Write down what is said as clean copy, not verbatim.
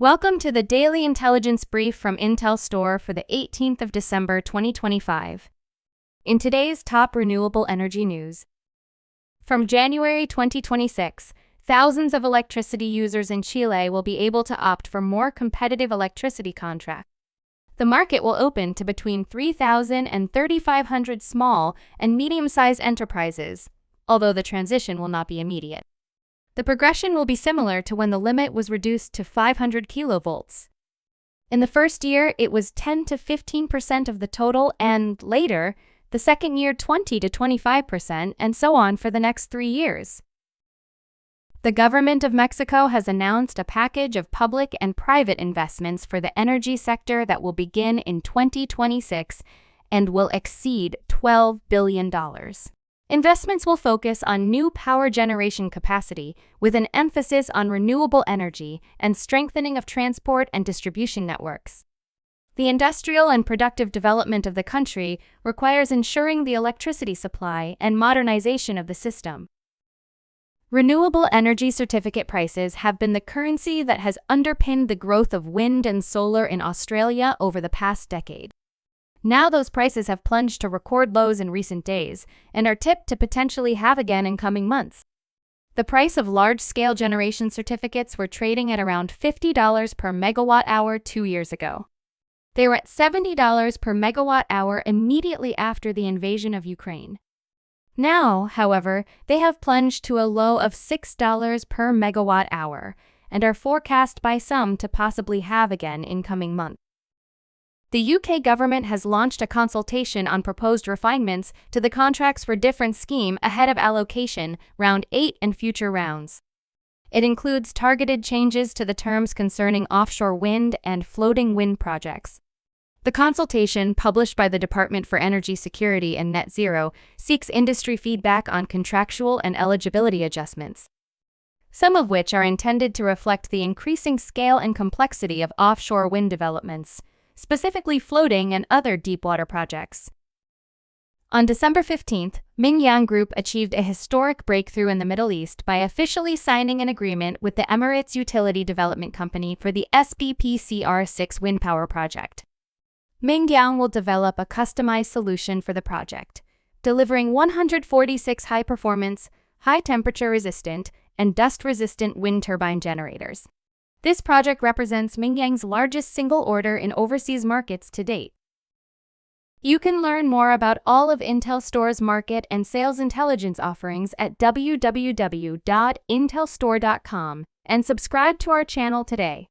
Welcome to the Daily Intelligence Brief from IntelStor for the 18th of December 2025. In today's top renewable energy news, from January 2026, thousands of electricity users in Chile will be able to opt for more competitive electricity contracts. The market will open to between 3,000 and 3,500 small and medium-sized enterprises, although the transition will not be immediate. The progression will be similar to when the limit was reduced to 500 kilovolts. In the first year, it was 10 to 15% of the total, and later, the second year 20 to 25%, and so on for the next 3 years. The government of Mexico has announced a package of public and private investments for the energy sector that will begin in 2026 and will exceed $12 billion. Investments will focus on new power generation capacity with an emphasis on renewable energy and strengthening of transport and distribution networks. The industrial and productive development of the country requires ensuring the electricity supply and modernization of the system. Renewable energy certificate prices have been the currency that has underpinned the growth of wind and solar in Australia over the past decade. Now those prices have plunged to record lows in recent days and are tipped to potentially halve again in coming months. The price of large-scale generation certificates were trading at around $50 per megawatt-hour 2 years ago. They were at $70 per megawatt-hour immediately after the invasion of Ukraine. Now, however, they have plunged to a low of $6 per megawatt-hour and are forecast by some to possibly halve again in coming months. The UK government has launched a consultation on proposed refinements to the Contracts for Difference scheme ahead of Allocation Round 8 and future rounds. It includes targeted changes to the terms concerning offshore wind and floating wind projects. The consultation, published by the Department for Energy Security and Net Zero, seeks industry feedback on contractual and eligibility adjustments, some of which are intended to reflect the increasing scale and complexity of offshore wind developments, specifically floating and other deepwater projects. On December 15th, Mingyang Group achieved a historic breakthrough in the Middle East by officially signing an agreement with the Emirates Utility Development Company for the SPPCR6 wind power project. Mingyang will develop a customized solution for the project, delivering 146 high-performance, high-temperature resistant, and dust-resistant wind turbine generators. This project represents Mingyang's largest single order in overseas markets to date. You can learn more about all of IntelStor's market and sales intelligence offerings at www.intelstor.com and subscribe to our channel today.